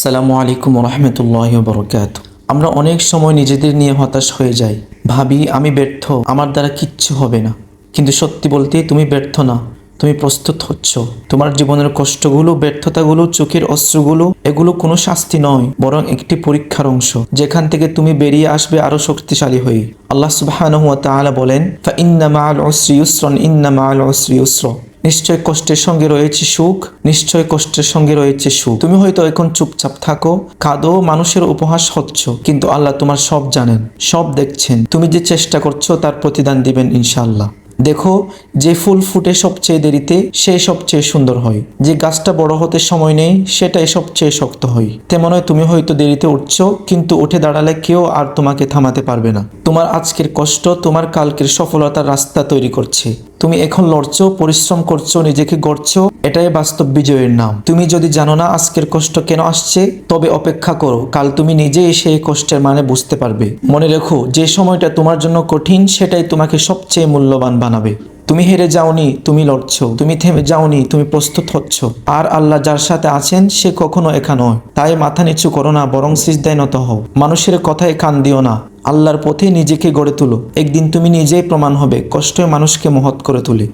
আসসালামু আলাইকুম রহমতুল্লাহি ওয়া বারাকাতুহু। আমরা অনেক সময় নিজেদের নিয়ে হতাশ হয়ে যাই, ভাবি আমি ব্যর্থ, আমার দ্বারা কিচ্ছু হবে না। কিন্তু সত্যি বলতে তুমি ব্যর্থ না, তুমি প্রস্তুত হচ্ছ। তোমার জীবনের কষ্টগুলো, ব্যর্থতাগুলো, চোখের অশ্রুগুলো, এগুলো কোনো শাস্তি নয়, বরং একটি পরীক্ষার অংশ, যেখান থেকে তুমি বেরিয়ে আসবে আরো শক্তিশালী হয়ে। আল্লাহ সুবহানাহু ওয়া তাআলা বলেন, ফা ইন্না মাআল উসরি ইউসরান, ইন্না মাআল উসরি ইউসরা। নিশ্চয় কষ্টের সঙ্গে রয়েছে সুখ, নিশ্চয় কষ্টের সঙ্গে রয়েছে সুখ। তুমি হয়তো এখন চুপচাপ থাকো, কাঁদো, মানুষের উপহাস হচ্ছ, কিন্তু আল্লাহ তোমার সব জানেন, সব দেখছেন। তুমি যে চেষ্টা করছো তার প্রতিদান দিবেন ইনশাআল্লাহ। দেখো, যে ফুল ফুটে সবচেয়ে দেরিতে সে সবচেয়ে সুন্দর হয়, যে গাছটা বড় হতে সময় নেই সেটাই সবচেয়ে শক্ত হয়। তেমনই তুমি হয়তো দেরিতে উঠছো, কিন্তু উঠে দাঁড়ালে কেউ আর তোমাকে থামাতে পারবে না। তোমার আজকের কষ্ট তোমার কালকের সফলতার রাস্তা তৈরি করছে। তুমি এখন লড়ছো, পরিশ্রম করছো, নিজেকে গড়ছো, এটাই বাস্তব বিজয়ের নাম। তুমি যদি জানো না আজকের কষ্ট কেন আসছে, তবে অপেক্ষা করো, কাল তুমি নিজেই সেই কষ্টের মানে বুঝতে পারবে। মনে রেখো, যে সময়টা তোমার জন্য কঠিন সেটাই তোমাকে সবচেয়ে মূল্যবান বানাবে। তুমি হেরে যাওনি, তুমি লড়ছো, তুমি থেমে যাওনি, তুমি প্রস্তুত হচ্ছ। আর আল্লাহ যার সাথে আছেন সে কখনো একা নয়। তাই মাথা নিচু করো না, বরং সিজদায় নত হও। মানুষের কথায় কান দিও না, আল্লাহর পথে নিজেকে গড়ে তুলো। একদিন তুমি নিজেই প্রমাণ হবে, কষ্টই মানুষকে মহৎ করে তোলে।